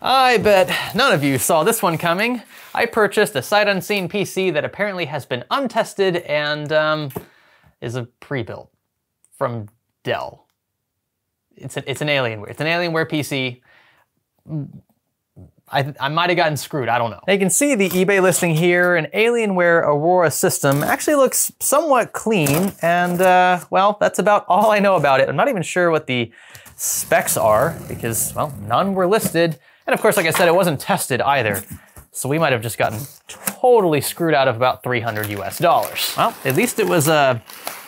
I bet none of you saw this one coming. I purchased a sight unseen PC that apparently has been untested and is a pre-built from Dell. It's an Alienware. It's an Alienware PC. I might have gotten screwed, I don't know. Now you can see the eBay listing here. An Alienware Aurora system actually looks somewhat clean, and well, that's about all I know about it. I'm not even sure what the specs are because, well, none were listed. And of course, like I said, it wasn't tested either. So we might have just gotten totally screwed out of about $300 US. Well, at least it was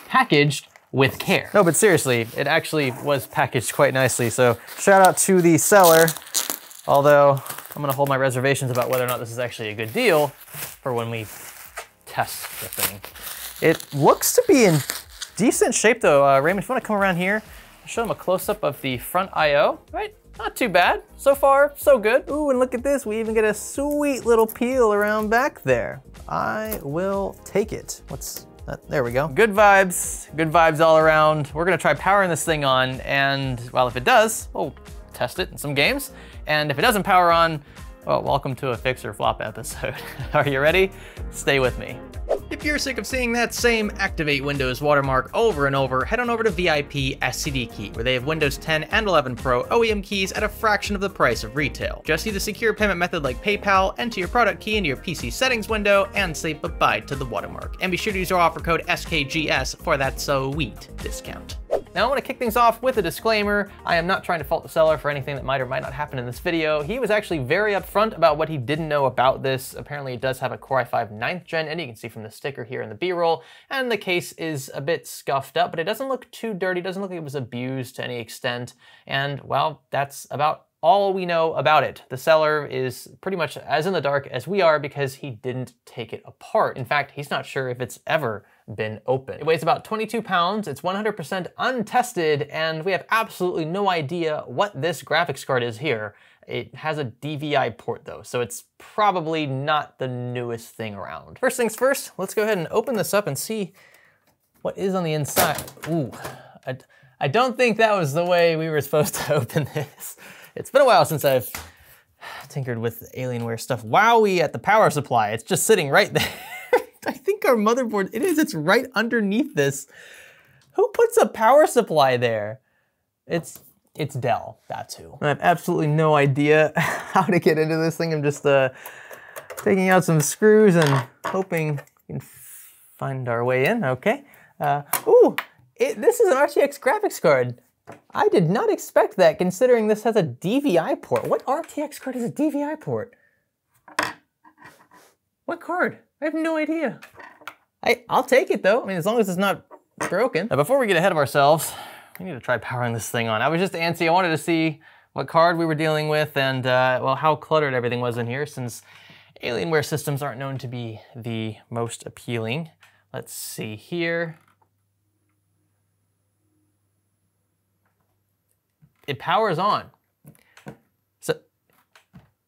packaged with care. No, but seriously, it actually was packaged quite nicely. So shout out to the seller, although I'm gonna hold my reservations about whether or not this is actually a good deal for when we test the thing. It looks to be in decent shape though. Raymond, if you wanna come around here, I'll show them a close-up of the front I/O, right? Not too bad. So far, so good. Ooh, and look at this. We even get a sweet little peel around back there. I will take it. What's that? There we go. Good vibes all around. We're gonna try powering this thing on, and well, if it does, we'll test it in some games. And if it doesn't power on, well, welcome to a fix or flop episode. Are you ready? Stay with me. If you're sick of seeing that same Activate Windows watermark over and over, head on over to VIP SCD Key, where they have Windows 10 and 11 Pro OEM keys at a fraction of the price of retail. Just use a secure payment method like PayPal, enter your product key into your PC settings window, and say bye-bye to the watermark. And be sure to use our offer code SKGS for that sweet discount. Now I want to kick things off with a disclaimer. I am not trying to fault the seller for anything that might or might not happen in this video. He was actually very upfront about what he didn't know about this. Apparently it does have a Core i5 9th gen, and you can see from the sticker here in the B-roll, and the case is a bit scuffed up, but it doesn't look too dirty. It doesn't look like it was abused to any extent. And well, that's about all we know about it. The seller is pretty much as in the dark as we are because he didn't take it apart. In fact, he's not sure if it's ever been open. It weighs about 22 pounds, it's 100% untested, and we have absolutely no idea what this graphics card is here. It has a DVI port though, so it's probably not the newest thing around. First things first, let's go ahead and open this up and see what is on the inside. Ooh, I don't think that was the way we were supposed to open this. It's been a while since I've tinkered with Alienware stuff. Wowee at the power supply, it's just sitting right there. I think our motherboard, it's right underneath this. Who puts a power supply there? It's Dell, that's who. I have absolutely no idea how to get into this thing. I'm just taking out some screws and hoping we can find our way in, okay. Ooh, this is an RTX graphics card. I did not expect that considering this has a DVI port. What RTX card has a DVI port? What card? I have no idea. I'll take it though. I mean, as long as it's not broken. Now, before we get ahead of ourselves, we need to try powering this thing on. I was just antsy. I wanted to see what card we were dealing with and well, how cluttered everything was in here since Alienware systems aren't known to be the most appealing. Let's see here. It powers on. So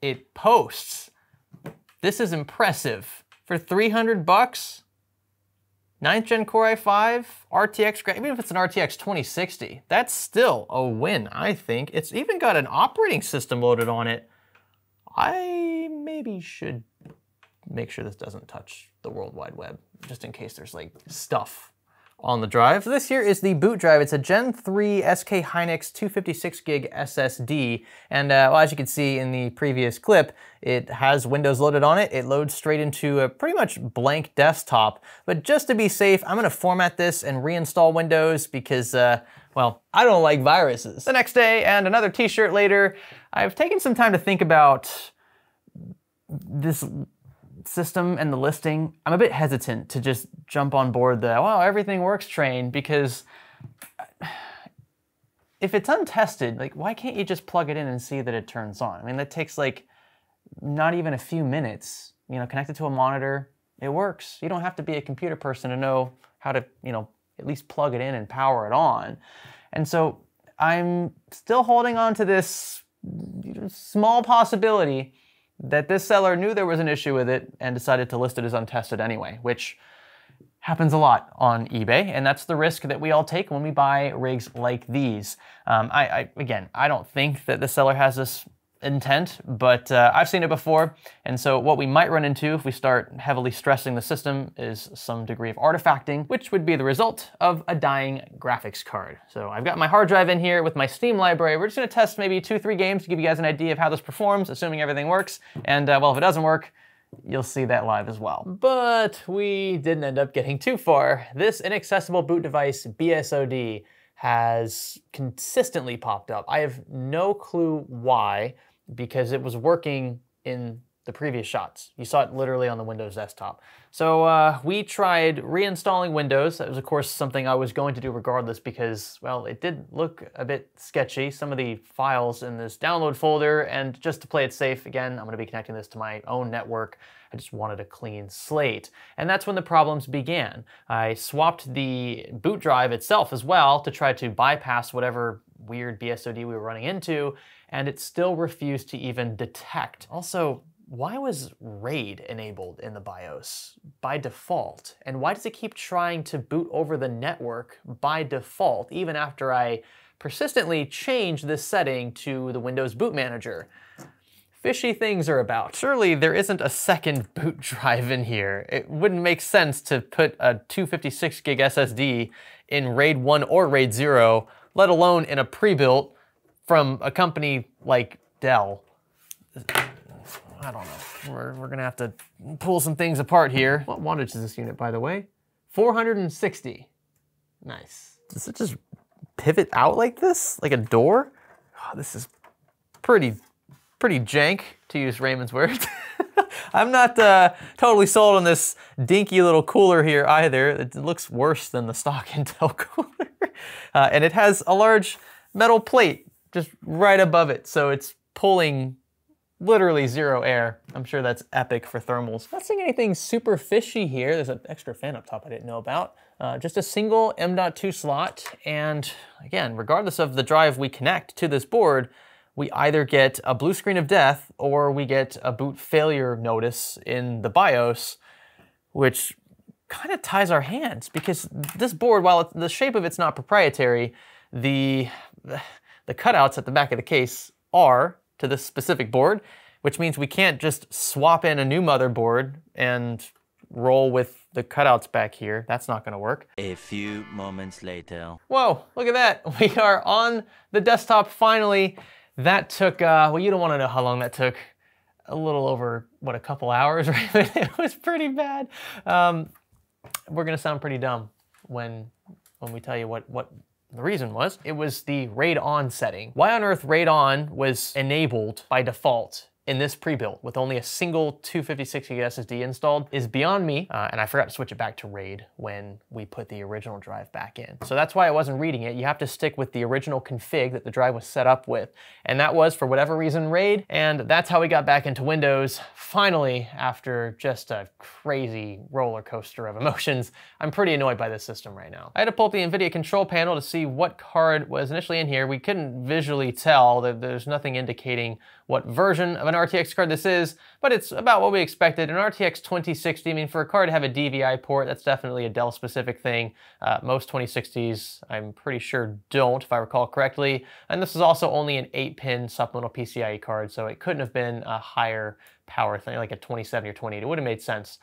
it posts. This is impressive. For 300 bucks, 9th gen Core i5, RTX, even if it's an RTX 2060, that's still a win, I think. It's even got an operating system loaded on it. I maybe should make sure this doesn't touch the World Wide Web, just in case there's like stuff on the drive. So this here is the boot drive. It's a Gen 3 SK Hynix 256 gig SSD. And well, as you can see in the previous clip, it has Windows loaded on it. It loads straight into a pretty much blank desktop. But just to be safe, I'm gonna format this and reinstall Windows because, well, I don't like viruses. The next day and another t-shirt later, I've taken some time to think about this system and the listing. I'm a bit hesitant to just jump on board the, wow, everything works train, because if it's untested, like, why can't you just plug it in and see that it turns on? I mean, that takes like not even a few minutes, you know, connected to a monitor, it works. You don't have to be a computer person to know how to, you know, at least plug it in and power it on. And so I'm still holding on to this small possibility that this seller knew there was an issue with it and decided to list it as untested anyway, which happens a lot on eBay, and that's the risk that we all take when we buy rigs like these. Again, I don't think that the seller has this intent, but I've seen it before. And so what we might run into if we start heavily stressing the system is some degree of artifacting, which would be the result of a dying graphics card. So I've got my hard drive in here with my Steam library. We're just gonna test maybe 2-3 games to give you guys an idea of how this performs, assuming everything works. And well, if it doesn't work, you'll see that live as well. But we didn't end up getting too far. This inaccessible boot device, BSOD, has consistently popped up. I have no clue why, because it was working in the previous shots. You saw it literally on the Windows desktop. So we tried reinstalling Windows. That was, of course, something I was going to do regardless because, well, it did look a bit sketchy. Some of the files in this download folder, and just to play it safe, again, I'm gonna be connecting this to my own network. I just wanted a clean slate. And that's when the problems began. I swapped the boot drive itself as well to try to bypass whatever weird BSOD we were running into, and it still refused to even detect. Also, why was RAID enabled in the BIOS by default? And why does it keep trying to boot over the network by default, even after I persistently change this setting to the Windows Boot Manager? Fishy things are about. Surely there isn't a second boot drive in here. It wouldn't make sense to put a 256 gig SSD in RAID 1 or RAID 0, let alone in a pre-built from a company like Dell. I don't know. We're gonna have to pull some things apart here. What wattage is this unit, by the way? 460. Nice. Does it just pivot out like this? Like a door? Oh, this is pretty jank, to use Raymond's words. I'm not totally sold on this dinky little cooler here either. It looks worse than the stock Intel cooler. And it has a large metal plate just right above it, so it's pulling literally zero air. I'm sure that's epic for thermals. Not seeing anything super fishy here. There's an extra fan up top I didn't know about. Just a single M.2 slot. And again, regardless of the drive we connect to this board, we either get a blue screen of death or we get a boot failure notice in the BIOS, which kind of ties our hands because this board, while the shape of it's not proprietary, the cutouts at the back of the case are to this specific board, which means we can't just swap in a new motherboard and roll with the cutouts back here. That's not gonna work. A few moments later. Whoa, look at that. We are on the desktop finally. That took, well, you don't wanna know how long that took. A little over, what, a couple hours, right? It was pretty bad. We're gonna sound pretty dumb when we tell you what the reason was. It was the RAID on setting. Why on earth RAID on was enabled by default in this pre-built with only a single 256 gig SSD installed is beyond me, and I forgot to switch it back to RAID when we put the original drive back in. So that's why I wasn't reading it. You have to stick with the original config that the drive was set up with, and that was, for whatever reason, RAID, and that's how we got back into Windows, finally, after just a crazy roller coaster of emotions. I'm pretty annoyed by this system right now. I had to pull up the NVIDIA control panel to see what card was initially in here. We couldn't visually tell. There's nothing indicating what version of an RTX card this is, but it's about what we expected. An RTX 2060, I mean, for a card to have a DVI port, that's definitely a Dell specific thing. Most 2060s, I'm pretty sure don't, if I recall correctly. And this is also only an 8-pin supplemental PCIe card, so it couldn't have been a higher power thing, like a 2070 or 2080. It would have made sense.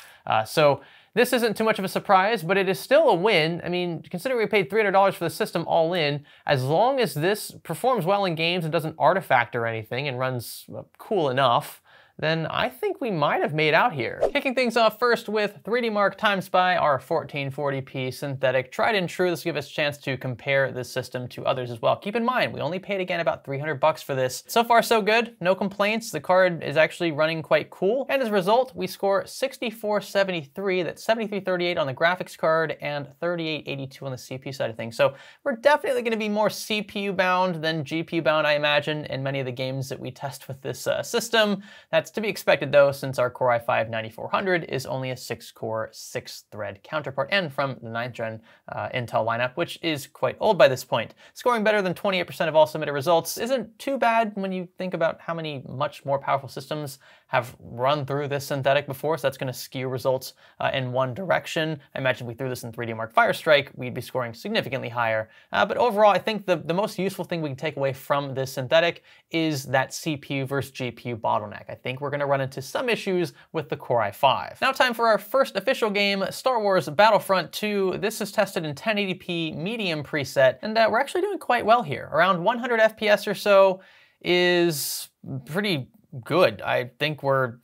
So this isn't too much of a surprise, but it is still a win. I mean, considering we paid $300 for the system all in, as long as this performs well in games and doesn't artifact or anything and runs cool enough, then I think we might have made out here. Kicking things off first with 3D Mark Time Spy, our 1440p synthetic. Tried and true, this will give us a chance to compare this system to others as well. Keep in mind, we only paid, again, about $300 for this. So far, so good, no complaints. The card is actually running quite cool. And as a result, we score 6473, that's 7338 on the graphics card and 3882 on the CPU side of things. So we're definitely gonna be more CPU bound than GPU bound, I imagine, in many of the games that we test with this system. That That's to be expected though, since our Core i5-9400 is only a 6-core, 6-thread counterpart, and from the 9th gen Intel lineup, which is quite old by this point. Scoring better than 28% of all submitted results isn't too bad when you think about how many much more powerful systems have run through this synthetic before, so that's going to skew results in one direction. I imagine if we threw this in 3D Mark Firestrike, we'd be scoring significantly higher. But overall, I think the most useful thing we can take away from this synthetic is that CPU versus GPU bottleneck. I think we're going to run into some issues with the Core i5. Now time for our first official game, Star Wars Battlefront 2. This is tested in 1080p medium preset, and we're actually doing quite well here. Around 100 FPS or so is pretty good. I think we're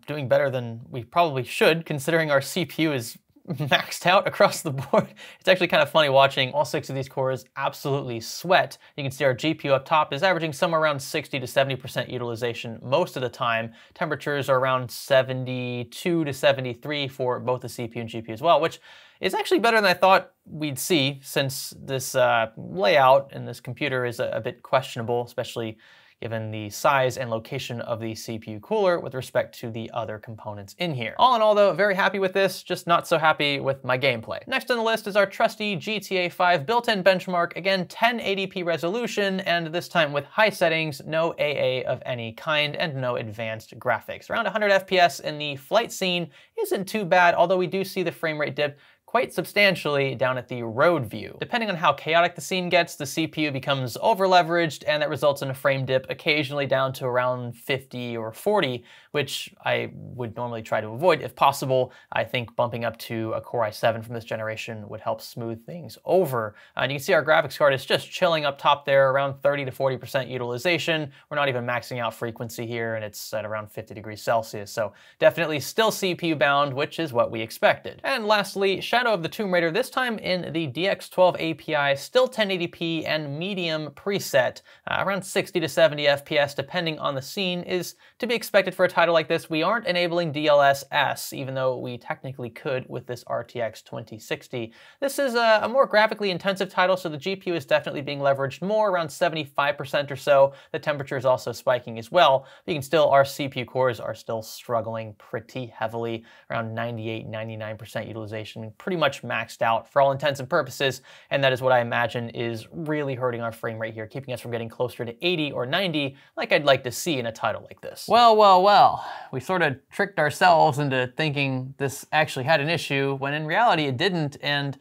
doing better than we probably should, considering our CPU is maxed out across the board. It's actually kind of funny watching all 6 of these cores absolutely sweat. You can see our GPU up top is averaging somewhere around 60 to 70% utilization most of the time. Temperatures are around 72 to 73 for both the CPU and GPU as well, which is actually better than I thought we'd see, since this layout in this computer is a bit questionable, especially given the size and location of the CPU cooler with respect to the other components in here. All in all though, very happy with this, just not so happy with my gameplay. Next on the list is our trusty GTA 5 built-in benchmark, again 1080p resolution, and this time with high settings, no AA of any kind, and no advanced graphics. Around 100 FPS in the flight scene isn't too bad, although we do see the frame rate dip quite substantially down at the road view. Depending on how chaotic the scene gets, the CPU becomes over-leveraged, and that results in a frame dip occasionally down to around 50 or 40, which I would normally try to avoid if possible. I think bumping up to a Core i7 from this generation would help smooth things over. And you can see our graphics card is just chilling up top there, around 30 to 40% utilization. We're not even maxing out frequency here, and it's at around 50 degrees Celsius, so definitely still CPU bound, which is what we expected. And lastly, Shadow of the Tomb Raider, this time in the DX12 API, still 1080p and medium preset, around 60 to 70 FPS depending on the scene, is to be expected for a title like this. We aren't enabling DLSS, even though we technically could with this RTX 2060. This is a more graphically intensive title, so the GPU is definitely being leveraged more, around 75% or so. The temperature is also spiking as well. But you can still, our CPU cores are still struggling pretty heavily, around 98, 99% utilization, pretty much maxed out for all intents and purposes, and that is what I imagine is really hurting our frame rate here, keeping us from getting closer to 80 or 90 like I'd like to see in a title like this. Well, we sort of tricked ourselves into thinking this actually had an issue, when in reality it didn't, and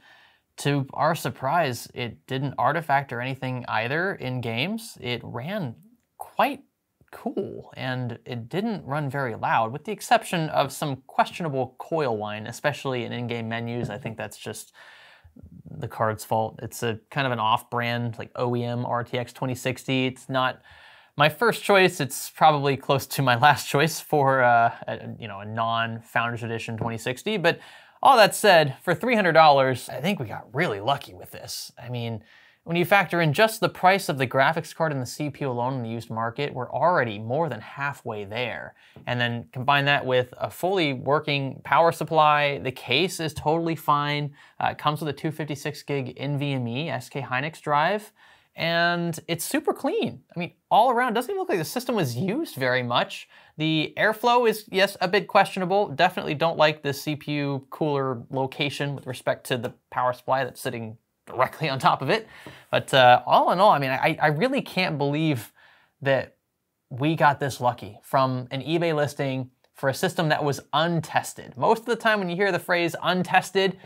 to our surprise, it didn't artifact or anything either in games. It ran quite cool, and it didn't run very loud, with the exception of some questionable coil whine, especially in in-game menus. I think that's just the card's fault. It's a kind of an off-brand, like OEM RTX 2060. It's not my first choice. It's probably close to my last choice for a non-Founders Edition 2060. But all that said, for $300, I think we got really lucky with this. I mean, when you factor in just the price of the graphics card and the CPU alone in the used market, we're already more than halfway there. And then combine that with a fully working power supply. The case is totally fine. It comes with a 256 gig NVMe SK Hynix drive, and it's super clean. I mean, all around, doesn't even look like the system was used very much. The airflow is, yes, a bit questionable. Definitely don't like the CPU cooler location with respect to the power supply that's sitting directly on top of it. But all in all, I mean, I really can't believe that we got this lucky from an eBay listing for a system that was untested. Most of the time when you hear the phrase untested,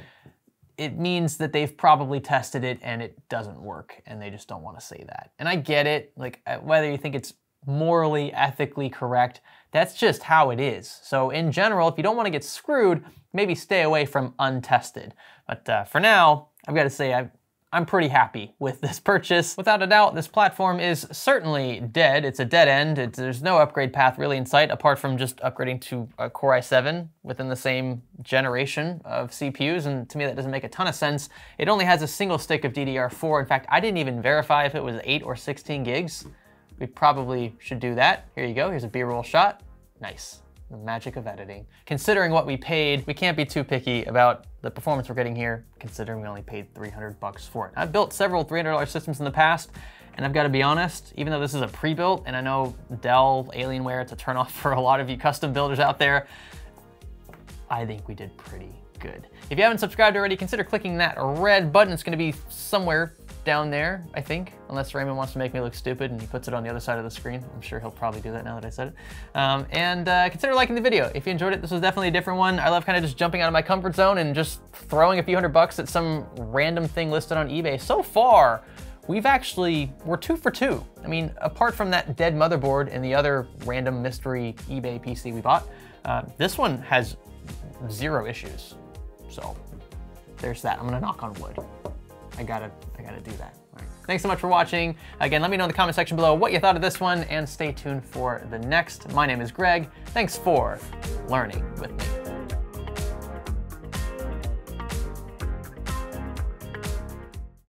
it means that they've probably tested it and it doesn't work, and they just don't want to say that. And I get it, like whether you think it's morally, ethically correct, that's just how it is. So in general, if you don't want to get screwed, maybe stay away from untested. But for now, I've got to say I'm pretty happy with this purchase. Without a doubt, this platform is certainly dead. It's a dead end. There's no upgrade path really in sight, apart from just upgrading to a Core i7 within the same generation of CPUs, and to me that doesn't make a ton of sense. It only has a single stick of DDR4. In fact, I didn't even verify if it was 8 or 16 gigs. We probably should do that. Here you go, here's a B-roll shot. Nice. The magic of editing. Considering what we paid, we can't be too picky about the performance we're getting here, considering we only paid $300 for it. I've built several $300 systems in the past, And I've got to be honest, even though this is a pre-built, and I know Dell Alienware, it's a turnoff for a lot of you custom builders out there, I think we did pretty good. If you haven't subscribed already, consider clicking that red button. It's going to be somewhere down there, I think, unless Raymond wants to make me look stupid and he puts it on the other side of the screen. I'm sure he'll probably do that now that I said it. Consider liking the video. If you enjoyed it, this was definitely a different one. I love kind of just jumping out of my comfort zone and just throwing a few $100 at some random thing listed on eBay. So far, we're 2 for 2. I mean, apart from that dead motherboard and the other random mystery eBay PC we bought, this one has 0 issues. So there's that. I'm gonna knock on wood. I gotta do that. All right. Thanks so much for watching. Again, let me know in the comment section below what you thought of this one, and stay tuned for the next. My name is Greg. Thanks for learning with me.